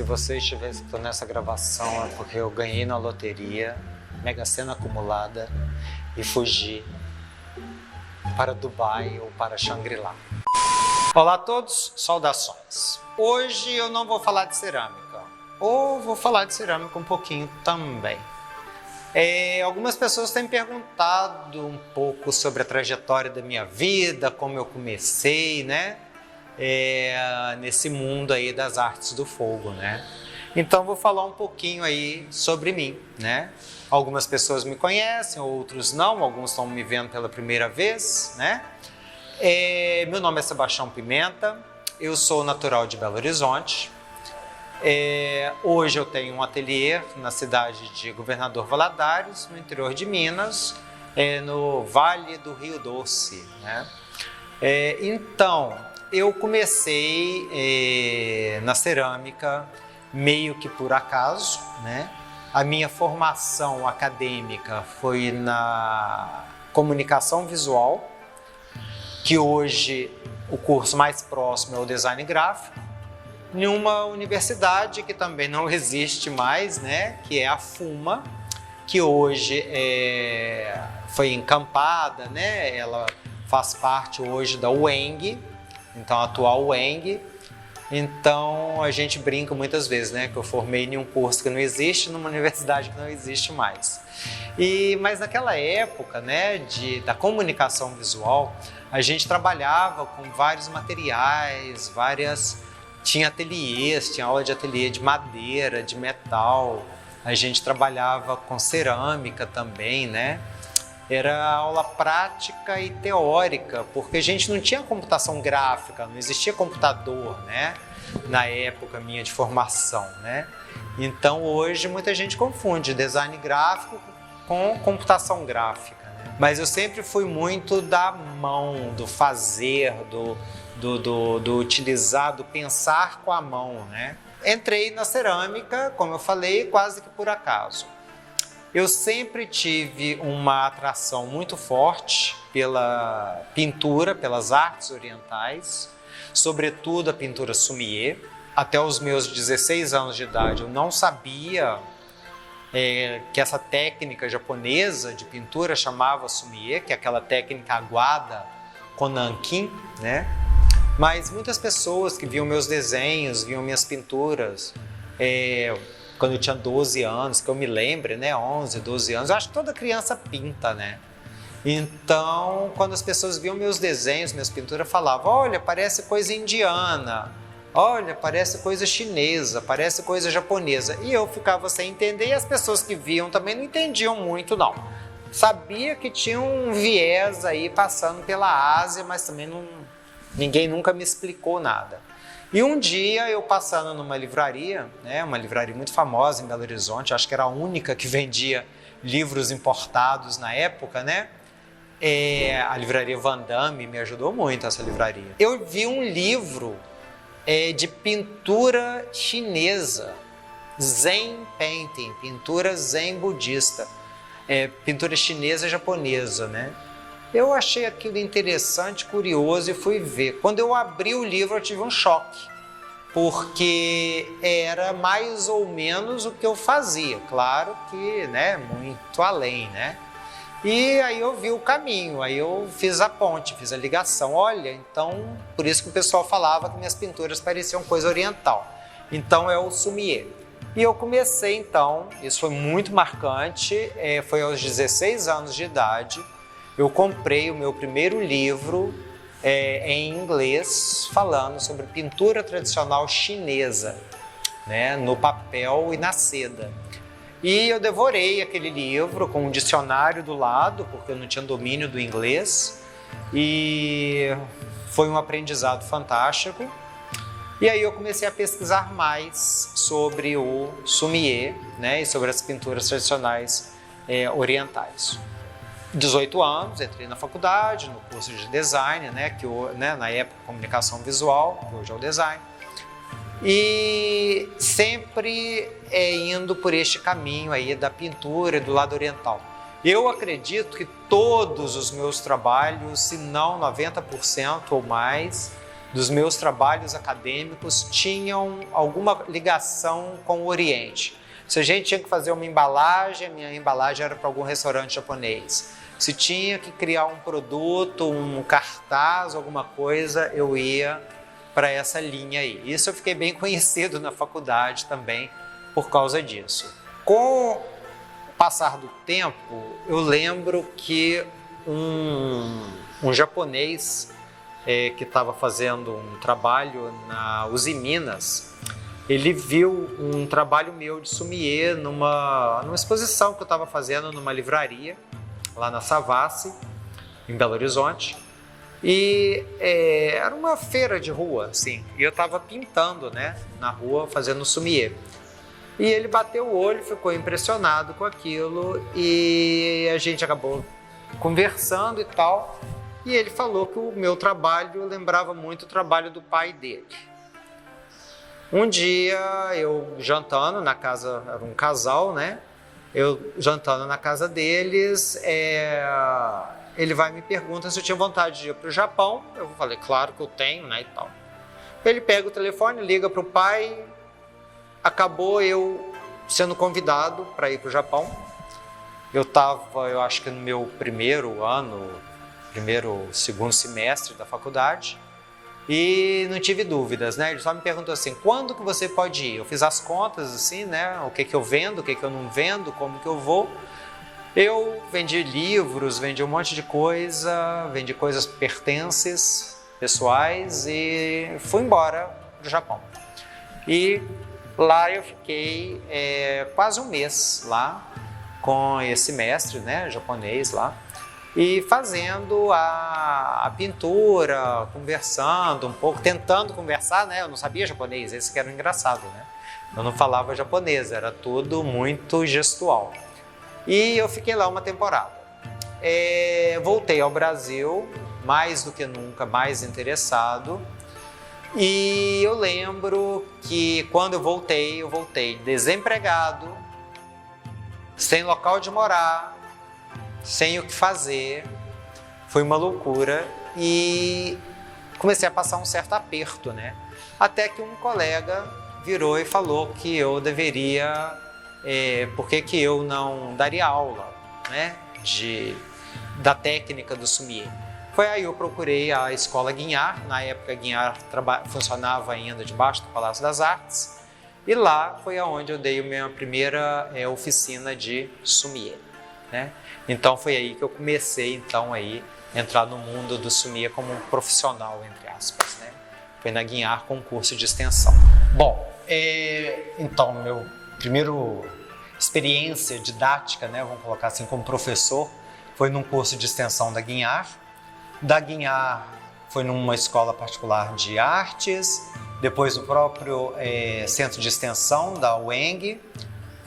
você estiver escutando essa gravação é porque eu ganhei na loteria, Mega Sena acumulada, e fugi para Dubai ou para Shangri-La. Olá a todos, saudações. Hoje eu não vou falar de cerâmica, ou vou falar de cerâmica um pouquinho também. Algumas pessoas têm perguntado um pouco sobre a trajetória da minha vida, como eu comecei, né? Nesse mundo aí das artes do fogo, né? Então vou falar um pouquinho aí sobre mim, né? Algumas pessoas me conhecem, outros não, alguns estão me vendo pela primeira vez, né? Meu nome é Sebastião Pimenta, eu sou natural de Belo Horizonte. Hoje eu tenho um ateliê na cidade de Governador Valadares, no interior de Minas, no Vale do Rio Doce, né? Então, eu comecei na cerâmica meio que por acaso, né? A minha formação acadêmica foi na comunicação visual, que hoje o curso mais próximo é o design gráfico, em uma universidade que também não existe mais, né? Que é a FUMA, que hoje foi encampada, né? Ela faz parte hoje da UENG, então a atual UENG. Então a gente brinca muitas vezes, né, que eu formei em um curso que não existe, numa universidade que não existe mais. Mas naquela época, né, da comunicação visual, a gente trabalhava com vários materiais, tinha ateliês, tinha aula de ateliê de madeira, de metal, a gente trabalhava com cerâmica também, né? Era aula prática e teórica, porque a gente não tinha computação gráfica, não existia computador, né? Na época minha de formação, né? Então hoje muita gente confunde design gráfico com computação gráfica, né? Mas eu sempre fui muito da mão, do fazer, do utilizar, do pensar com a mão, né? Entrei na cerâmica, como eu falei, quase que por acaso. Eu sempre tive uma atração muito forte pela pintura, pelas artes orientais, sobretudo a pintura Sumier. Até os meus 16 anos de idade eu não sabia que essa técnica japonesa de pintura chamava Sumier, que é aquela técnica aguada com nanquim, né? Mas muitas pessoas que viam meus desenhos, viam minhas pinturas, quando eu tinha 12 anos, que eu me lembre, né, 11, 12 anos, eu acho que toda criança pinta, né? Então, quando as pessoas viam meus desenhos, minhas pinturas, falavam, olha, parece coisa indiana, olha, parece coisa chinesa, parece coisa japonesa. E eu ficava sem entender, e as pessoas que viam também não entendiam muito, não. Sabia que tinha um viés aí passando pela Ásia, mas também ninguém nunca me explicou nada. E um dia eu passando numa livraria, né, uma livraria muito famosa em Belo Horizonte, acho que era a única que vendia livros importados na época, né? A livraria Van Damme me ajudou muito, essa livraria. Eu vi um livro de pintura chinesa, Zen Painting, pintura zen budista, pintura chinesa e japonesa, né? Eu achei aquilo interessante, curioso e fui ver. Quando eu abri o livro eu tive um choque, porque era mais ou menos o que eu fazia, claro que, né, muito além, né? E aí eu vi o caminho, aí eu fiz a ponte, fiz a ligação. Olha, então, por isso que o pessoal falava que minhas pinturas pareciam coisa oriental. Então é o Sumier. E eu comecei então, isso foi muito marcante, foi aos 16 anos de idade, eu comprei o meu primeiro livro em inglês falando sobre pintura tradicional chinesa, né, no papel e na seda. E eu devorei aquele livro com um dicionário do lado, porque eu não tinha domínio do inglês, e foi um aprendizado fantástico. E aí eu comecei a pesquisar mais sobre o Sumier, né, e sobre as pinturas tradicionais orientais. 18 anos, entrei na faculdade, no curso de design, né, na época comunicação visual, que hoje é o design, e sempre indo por este caminho aí da pintura e do lado oriental. Eu acredito que todos os meus trabalhos, se não 90% ou mais, dos meus trabalhos acadêmicos tinham alguma ligação com o Oriente. Se a gente tinha que fazer uma embalagem, a minha embalagem era para algum restaurante japonês. Se tinha que criar um produto, um cartaz, alguma coisa, eu ia para essa linha aí. Isso eu fiquei bem conhecido na faculdade também por causa disso. Com o passar do tempo, eu lembro que um japonês que estava fazendo um trabalho na Uzi Minas, ele viu um trabalho meu de sommelier numa exposição que eu estava fazendo numa livraria, lá na Savassi, em Belo Horizonte. E era uma feira de rua, assim, e eu estava pintando, né, na rua, fazendo sommelier. E ele bateu o olho, ficou impressionado com aquilo e a gente acabou conversando e tal. E ele falou que o meu trabalho lembrava muito o trabalho do pai dele. Um dia, eu jantando na casa, era um casal, né? Eu jantando na casa deles, ele vai e me pergunta se eu tinha vontade de ir para o Japão. Eu falei, claro que eu tenho, né, e tal. Ele pega o telefone, liga para o pai, acabou eu sendo convidado para ir para o Japão. Eu estava, eu acho que no meu segundo semestre da faculdade, e não tive dúvidas, né? Ele só me perguntou assim, quando que você pode ir? Eu fiz as contas assim, né? O que que eu vendo, o que que eu não vendo, como que eu vou. Eu vendi livros, vendi um monte de coisa, vendi coisas pertences pessoais e fui embora do Japão. E lá eu fiquei quase um mês lá com esse mestre, né, japonês lá, e fazendo a pintura, conversando um pouco, tentando conversar, né? Eu não sabia japonês, esse que era o engraçado, né? Eu não falava japonês, era tudo muito gestual. E eu fiquei lá uma temporada. Voltei ao Brasil, mais do que nunca, mais interessado. E eu lembro que quando eu voltei desempregado, sem local de morar, sem o que fazer. Foi uma loucura e comecei a passar um certo aperto, né? Até que um colega virou e falou que eu deveria, por que eu não daria aula, né? Da técnica do sommelier. Foi aí eu procurei a Escola Guinhar. Na época, Guinhar funcionava ainda debaixo do Palácio das Artes. E lá foi onde eu dei a minha primeira oficina de sommelier, né? Então foi aí que eu comecei então aí entrar no mundo do sommelier como um profissional, entre aspas, né? Foi na Guinhar com curso de extensão. Bom, então meu primeiro experiência didática, né, vamos colocar assim, como professor, foi num curso de extensão da Guinhar. Da Guinhar foi numa escola particular de artes, depois no próprio centro de extensão da UENG,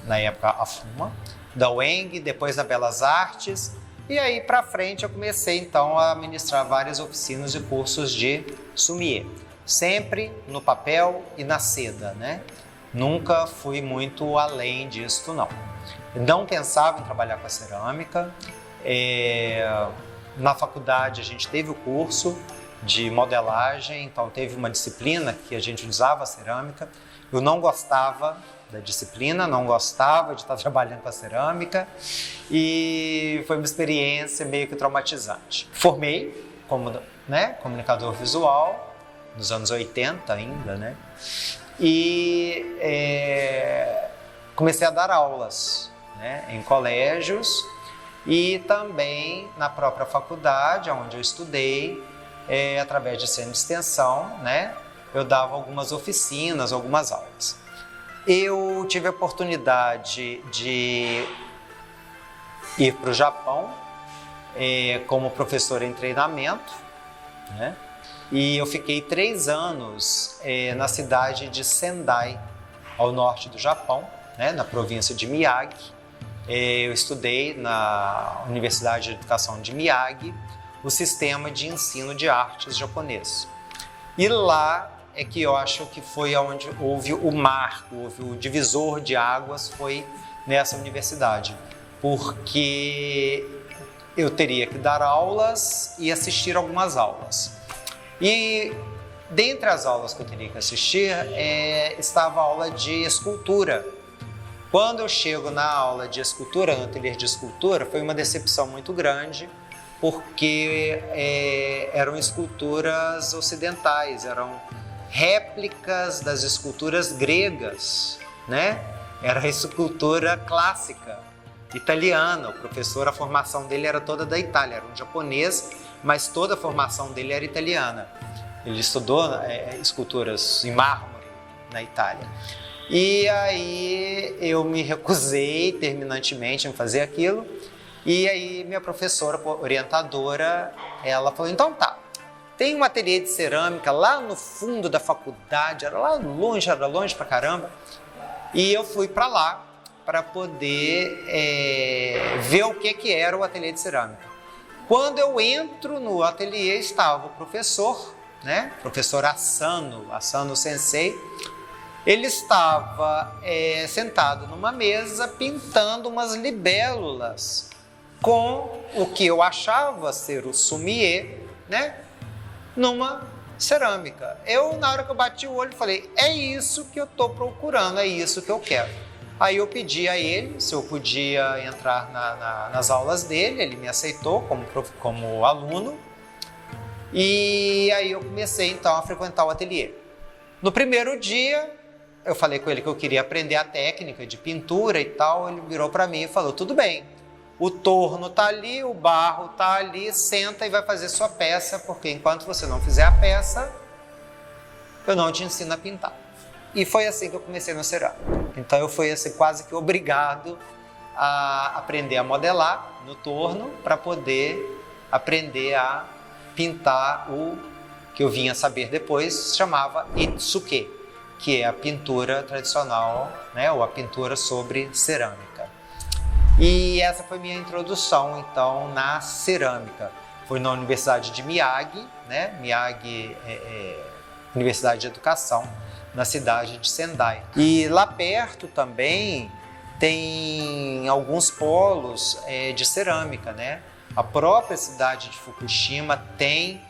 na época a FUMA, da UENG, depois na Belas Artes, e aí para frente eu comecei então a ministrar várias oficinas e cursos de sommelier, sempre no papel e na seda, né? Nunca fui muito além disso, não. Não pensava em trabalhar com a cerâmica. Na faculdade a gente teve o curso de modelagem, então teve uma disciplina que a gente usava a cerâmica. Eu não gostava da disciplina, não gostava de estar trabalhando com a cerâmica e foi uma experiência meio que traumatizante. Formei como, né, comunicador visual nos anos 80 ainda, né? E comecei a dar aulas, né, em colégios e também na própria faculdade, onde eu estudei, através de centro de extensão, né, eu dava algumas oficinas, algumas aulas. Eu tive a oportunidade de ir para o Japão como professor em treinamento, né? E eu fiquei 3 anos na cidade de Sendai, ao norte do Japão, né? Na província de Miyagi. Eu estudei na Universidade de Educação de Miyagi o sistema de ensino de artes japonês. E lá é que eu acho que foi onde houve o marco, houve o divisor de águas, foi nessa universidade, porque eu teria que dar aulas e assistir algumas aulas. E Dentre as aulas que eu teria que assistir, estava a aula de escultura. Quando eu chego na aula de escultura, no ateliê de escultura, foi uma decepção muito grande, porque eram esculturas ocidentais, eram réplicas das esculturas gregas, né? Era escultura clássica, italiana. O professor, a formação dele era toda da Itália, era um japonês, mas toda a formação dele era italiana. Ele estudou esculturas em mármore na Itália. E aí eu me recusei terminantemente em fazer aquilo. E aí minha professora, orientadora, ela falou, então tá, tem um ateliê de cerâmica lá no fundo da faculdade, era longe pra caramba. E eu fui para lá para poder ver o que era o ateliê de cerâmica. Quando eu entro no ateliê, estava o professor, né? Professor Asano Sensei. Ele estava sentado numa mesa pintando umas libélulas com o que eu achava ser o sumiê, né? Numa cerâmica. Na hora que eu bati o olho, falei, é isso que eu estou procurando, é isso que eu quero. Aí eu pedi a ele se eu podia entrar nas aulas dele, ele me aceitou como aluno, e aí eu comecei então a frequentar o ateliê. No primeiro dia, eu falei com ele que eu queria aprender a técnica de pintura e tal, ele virou para mim e falou, tudo bem, o torno está ali, o barro está ali, senta e vai fazer sua peça, porque enquanto você não fizer a peça, eu não te ensino a pintar. E foi assim que eu comecei no cerâmica. Então eu fui assim, quase que obrigado a aprender a modelar no torno para poder aprender a pintar o que eu vinha saber depois, chamava Itsuke, que é a pintura tradicional, né, ou a pintura sobre cerâmica. E essa foi minha introdução, então, na cerâmica. Foi na Universidade de Miyagi, né? Miyagi Universidade de Educação, na cidade de Sendai. E lá perto também tem alguns polos de cerâmica, né? A própria cidade de Fukushima tem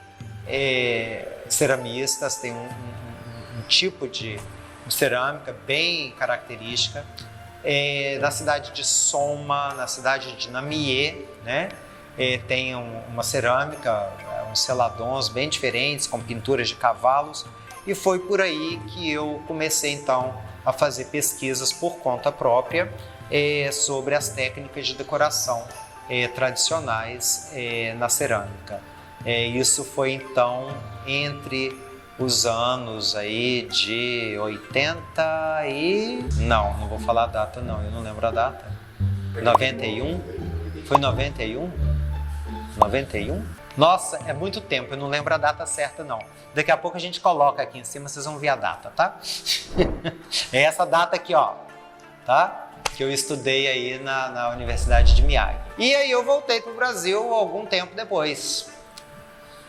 ceramistas, tem um tipo de cerâmica bem característica. Na cidade de Soma, na cidade de Namie, né? Tem uma cerâmica, uns seladons bem diferentes, com pinturas de cavalos, e foi por aí que eu comecei então a fazer pesquisas por conta própria sobre as técnicas de decoração tradicionais na cerâmica. Isso foi então entre os anos aí de 80 e... Não vou falar a data não, eu não lembro a data. 91? Foi 91? 91? Nossa, é muito tempo, eu não lembro a data certa não. Daqui a pouco a gente coloca aqui em cima, vocês vão ver a data, tá? É essa data aqui, ó, tá? Que eu estudei aí na Universidade de Miyagi. E aí eu voltei para o Brasil algum tempo depois.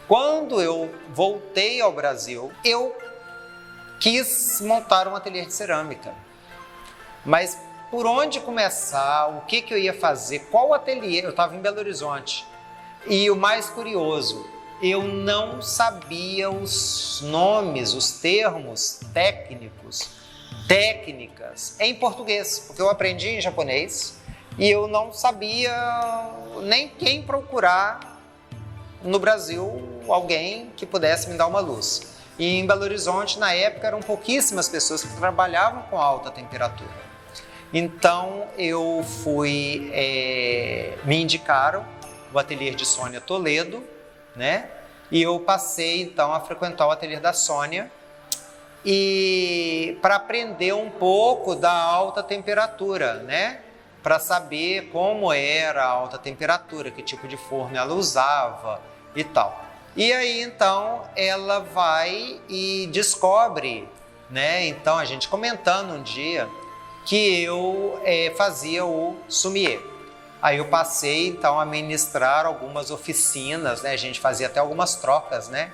Quando eu voltei ao Brasil, eu quis montar um ateliê de cerâmica. Mas por onde começar, o que eu ia fazer, qual ateliê? Eu estava em Belo Horizonte. E o mais curioso, eu não sabia os nomes, os termos técnicas em português, porque eu aprendi em japonês e eu não sabia nem quem procurar no Brasil, alguém que pudesse me dar uma luz. E em Belo Horizonte, na época, eram pouquíssimas pessoas que trabalhavam com alta temperatura. Então, eu fui, me indicaram o ateliê de Sônia Toledo, né? E eu passei, então, a frequentar o ateliê da Sônia e para aprender um pouco da alta temperatura, né? Para saber como era a alta temperatura, que tipo de forno ela usava e tal. E aí, então, ela vai e descobre, né? Então, a gente comentando um dia que eu fazia o sumiê. Aí eu passei, então, a ministrar algumas oficinas, né? A gente fazia até algumas trocas, né?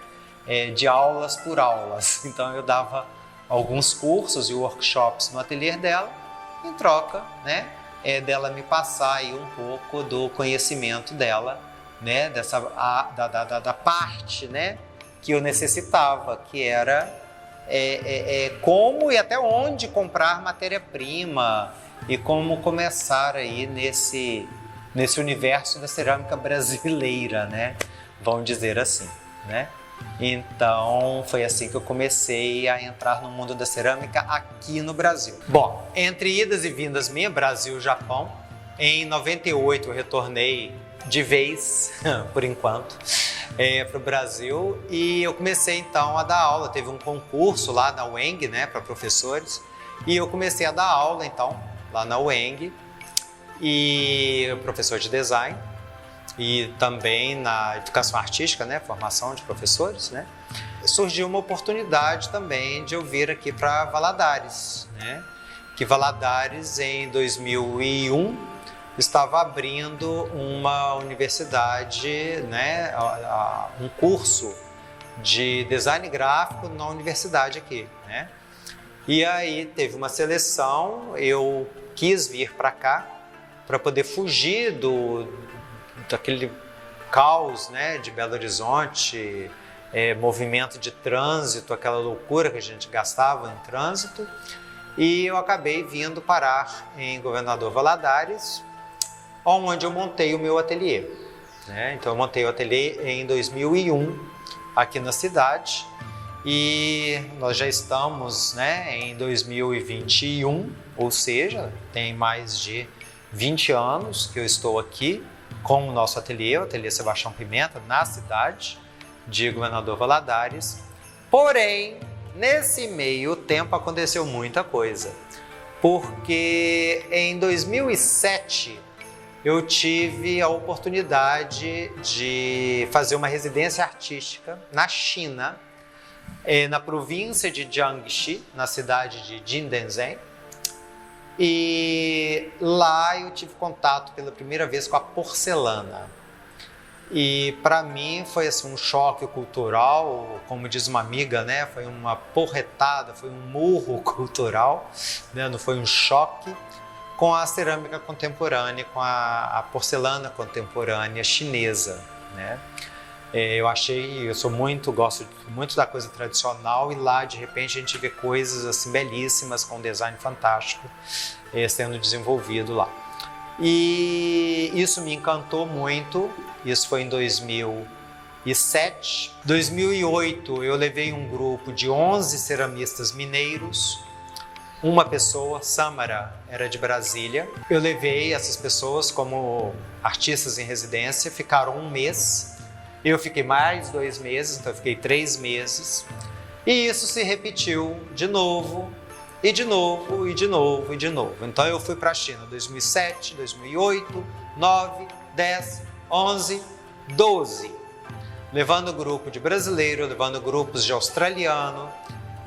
De aulas por aulas. Então, eu dava alguns cursos e workshops no ateliê dela, em troca, né? Dela me passar aí um pouco do conhecimento dela, né? Da parte, né? que eu necessitava, que era como e até onde comprar matéria-prima e como começar aí nesse universo da cerâmica brasileira, né? Vamos dizer assim, né? Então, foi assim que eu comecei a entrar no mundo da cerâmica aqui no Brasil. Bom, entre idas e vindas minha, Brasil e Japão, em 98 eu retornei de vez, por enquanto, para o Brasil, e eu comecei então a dar aula. Teve um concurso lá na UENG, né, para professores, e eu comecei a dar aula então, lá na UENG, e professor de design, e também na educação artística, né, formação de professores, né, surgiu uma oportunidade também de eu vir aqui para Valadares, né, que Valadares em 2001 estava abrindo uma universidade, né, um curso de design gráfico na universidade aqui, né, e aí teve uma seleção, eu quis vir para cá para poder fugir daquele caos, né, de Belo Horizonte, movimento de trânsito, aquela loucura que a gente gastava em trânsito, e eu acabei vindo parar em Governador Valadares, onde eu montei o meu ateliê, né? Então eu montei o ateliê em 2001 aqui na cidade, e nós já estamos, né, em 2021, ou seja, tem mais de 20 anos que eu estou aqui com o nosso ateliê, o Ateliê Sebastião Pimenta, na cidade de Governador Valadares. Porém, nesse meio tempo aconteceu muita coisa, porque em 2007 eu tive a oportunidade de fazer uma residência artística na China, na província de Jiangxi, na cidade de Jindenzhen. E lá eu tive contato pela primeira vez com a porcelana. E para mim foi assim, um choque cultural, como diz uma amiga, né? Foi uma porretada, foi um murro cultural, né? Não foi um choque, com a cerâmica contemporânea, com a porcelana contemporânea chinesa, né? Gosto muito da coisa tradicional, e lá de repente a gente vê coisas assim belíssimas, com um design fantástico sendo desenvolvido lá. E isso me encantou muito, isso foi em 2007. 2008 eu levei um grupo de 11 ceramistas mineiros, uma pessoa, Samara, era de Brasília. Eu levei essas pessoas como artistas em residência, ficaram um mês. Eu fiquei mais 2 meses, então eu fiquei 3 meses. E isso se repetiu de novo, e de novo, e de novo, e de novo. Então eu fui para a China em 2007, 2008, 9, 10, 11, 12. Levando grupo de brasileiro, levando grupos de australiano.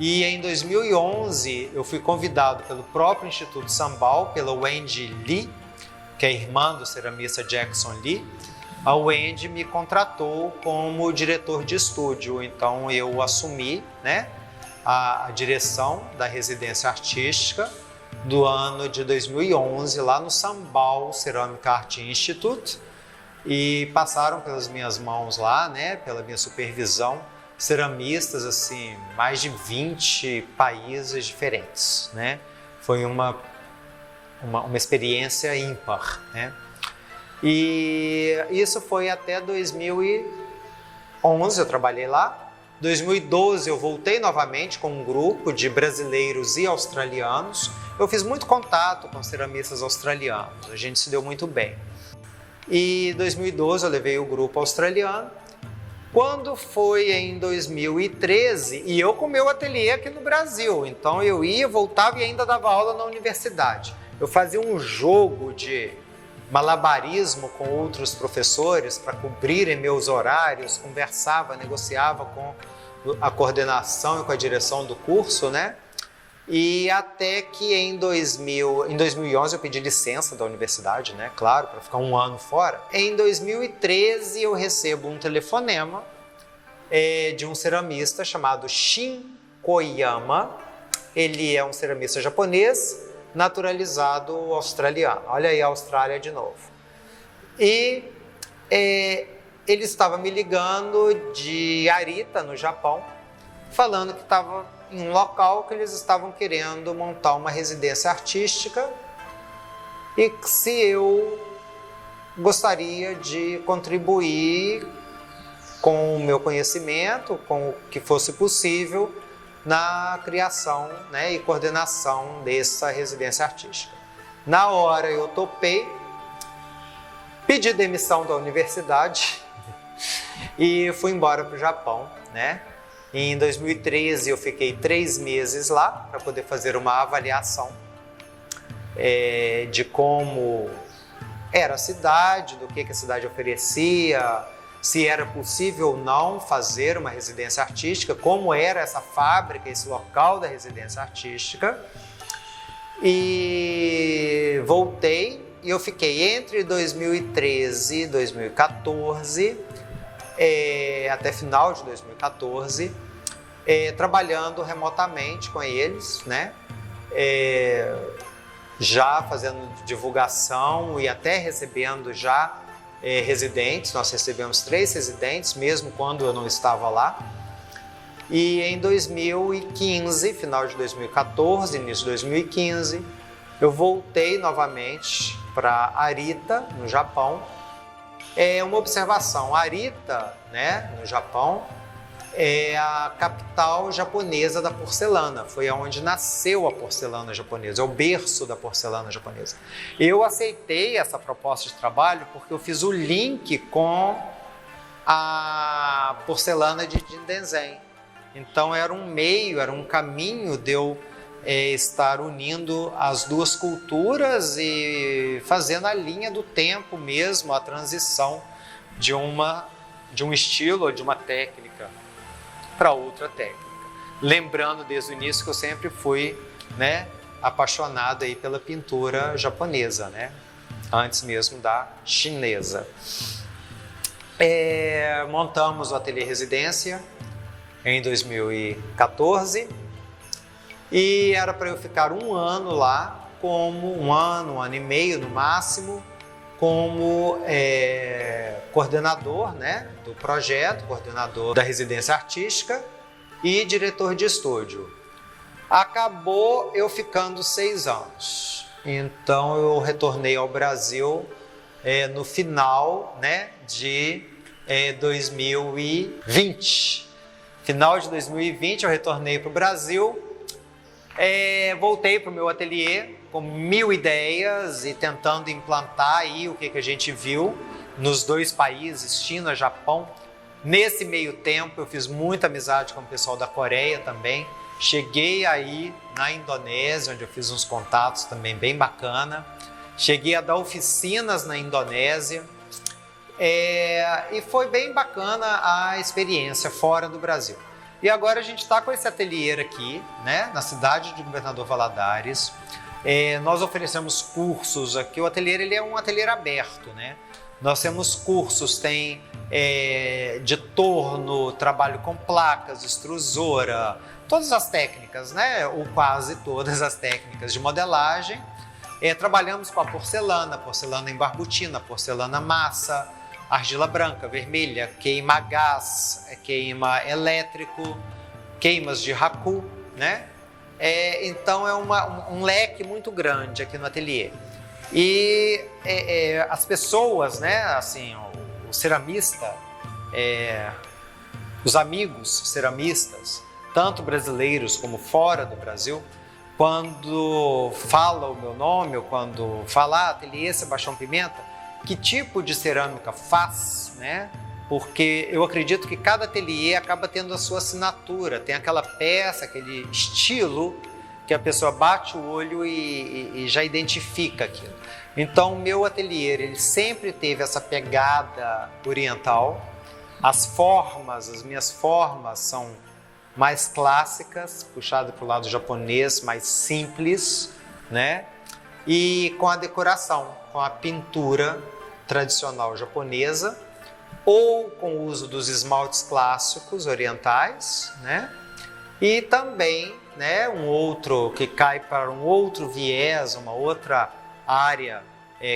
E em 2011 eu fui convidado pelo próprio Instituto Sambal, pela Wendy Lee, que é irmã do ceramista Jackson Lee. A Wendy me contratou como diretor de estúdio, então eu assumi, né, a direção da residência artística do ano de 2011 lá no Sambal Ceramic Art Institute, e passaram pelas minhas mãos lá, né, pela minha supervisão, ceramistas assim, mais de 20 países diferentes, né? Foi uma experiência ímpar, né? E isso foi até 2011, eu trabalhei lá. 2012 eu voltei novamente com um grupo de brasileiros e australianos. Eu fiz muito contato com ceramistas australianos, a gente se deu muito bem. E em 2012 eu levei o grupo australiano. Quando foi em 2013, e eu com o meu ateliê aqui no Brasil, então eu ia, voltava e ainda dava aula na universidade. Eu fazia um jogo de malabarismo com outros professores para cobrirem meus horários, conversava, negociava com a coordenação e com a direção do curso, né? E até que em 2011 eu pedi licença da universidade, né? Claro, para ficar um ano fora. Em 2013 eu recebo um telefonema de um ceramista chamado Shin Koyama. Ele é um ceramista japonês, naturalizado australiano. Olha aí a Austrália de novo. E ele estava me ligando de Arita, no Japão, falando que estava em um local que eles estavam querendo montar uma residência artística e que se eu gostaria de contribuir com o meu conhecimento, com o que fosse possível, na criação, né, e coordenação dessa residência artística. Na hora eu topei, pedi demissão da universidade e fui embora para o Japão, né? Em 2013 eu fiquei 3 meses lá para poder fazer uma avaliação de como era a cidade, do que a cidade oferecia, se era possível ou não fazer uma residência artística, como era essa fábrica, esse local da residência artística. E voltei e eu fiquei entre 2013 e 2014, até final de 2014, trabalhando remotamente com eles, né? Já fazendo divulgação e até recebendo já residentes. Nós recebemos 3 residentes, mesmo quando eu não estava lá. E em 2015, final de 2014, início de 2015, eu voltei novamente para Arita, no Japão. Uma observação, Arita, né, no Japão, é a capital japonesa da porcelana, foi onde nasceu a porcelana japonesa, é o berço da porcelana japonesa. Eu aceitei essa proposta de trabalho porque eu fiz o link com a porcelana de Jindenzen. Então era um meio, era um caminho de eu estar unindo as duas culturas e fazendo a linha do tempo mesmo, a transição de um estilo ou de uma técnica para outra técnica. Lembrando desde o início que eu sempre fui, né, apaixonado aí pela pintura japonesa, né, antes mesmo da chinesa. Montamos o Ateliê Residência em 2014 e era para eu ficar um ano lá, como um ano e meio no máximo, como coordenador, né, do projeto, coordenador da residência artística e diretor de estúdio. Acabou eu ficando 6 anos. Então eu retornei ao Brasil no final, né, de 2020. Final de 2020 eu retornei para o Brasil, voltei para o meu ateliê com 1000 ideias e tentando implantar aí o que a gente viu nos 2 países, China e Japão. Nesse meio tempo eu fiz muita amizade com o pessoal da Coreia também. Cheguei aí na Indonésia, onde eu fiz uns contatos também bem bacana. Cheguei a dar oficinas na Indonésia. E foi bem bacana a experiência fora do Brasil. E agora a gente está com esse ateliê aqui, né, na cidade de Governador Valadares. Nós oferecemos cursos aqui. O ateliê ele é um ateliê aberto, né? Nós temos cursos, tem de torno, trabalho com placas, extrusora, todas as técnicas, né? Ou quase todas as técnicas de modelagem. Trabalhamos com a porcelana em barbutina, porcelana massa, argila branca, vermelha, queima gás, queima elétrico, queimas de raku, né? Então é um leque muito grande aqui no ateliê. E as pessoas, né, assim, o ceramista, os amigos ceramistas, tanto brasileiros como fora do Brasil, quando fala o meu nome, ou quando fala Ateliê Sebastião Pimenta, que tipo de cerâmica faz, né? Porque eu acredito que cada ateliê acaba tendo a sua assinatura, tem aquela peça, aquele estilo que a pessoa bate o olho e já identifica aquilo. Então, o meu ateliê, ele sempre teve essa pegada oriental. As minhas formas são mais clássicas, puxado para o lado japonês, mais simples, né? E com a decoração, com a pintura tradicional japonesa, ou com o uso dos esmaltes clássicos orientais, né? E também, né, um outro que cai para um outro viés, uma outra área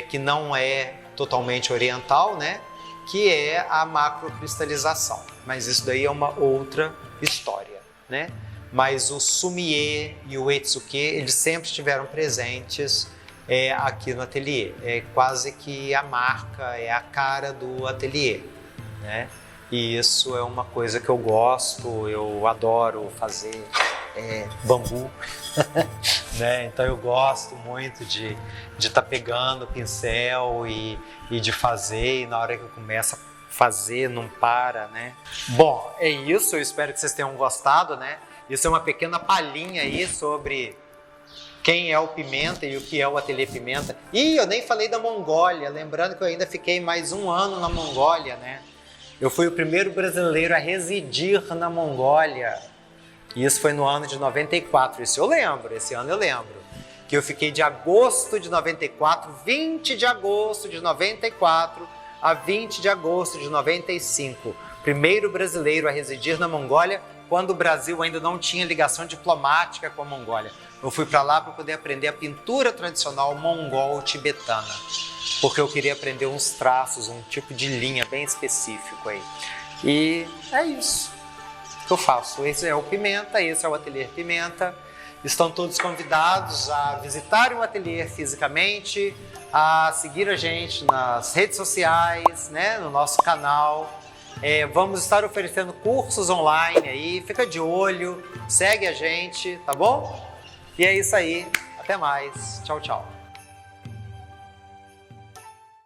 que não é totalmente oriental, né? que é a macrocristalização. Mas isso daí é uma outra história, né? Mas o Sumier e o Uetsuke, eles sempre estiveram presentes aqui no ateliê. É quase que a marca, é a cara do ateliê, né? E isso é uma coisa que eu gosto, eu adoro fazer bambu, né? Então eu gosto muito de estar pegando o pincel e de fazer, e na hora que eu começo a fazer não para, né? Bom, é isso, eu espero que vocês tenham gostado, né? Isso é uma pequena palhinha aí sobre quem é o Pimenta e o que é o Ateliê Pimenta. E eu nem falei da Mongólia, lembrando que eu ainda fiquei mais um ano na Mongólia, né? Eu fui o primeiro brasileiro a residir na Mongólia. E isso foi no ano de 94, isso eu lembro, esse ano eu lembro. Que eu fiquei de agosto de 94, 20 de agosto de 94 a 20 de agosto de 95. Primeiro brasileiro a residir na Mongólia, quando o Brasil ainda não tinha ligação diplomática com a Mongólia. Eu fui para lá para poder aprender a pintura tradicional mongol-tibetana, porque eu queria aprender uns traços, um tipo de linha bem específico aí. E é isso que eu faço. Esse é o Pimenta, esse é o Ateliê Pimenta. Estão todos convidados a visitar o ateliê fisicamente, a seguir a gente nas redes sociais, né, no nosso canal. Vamos estar oferecendo cursos online aí, fica de olho, segue a gente, tá bom? E é isso aí, até mais, tchau, tchau.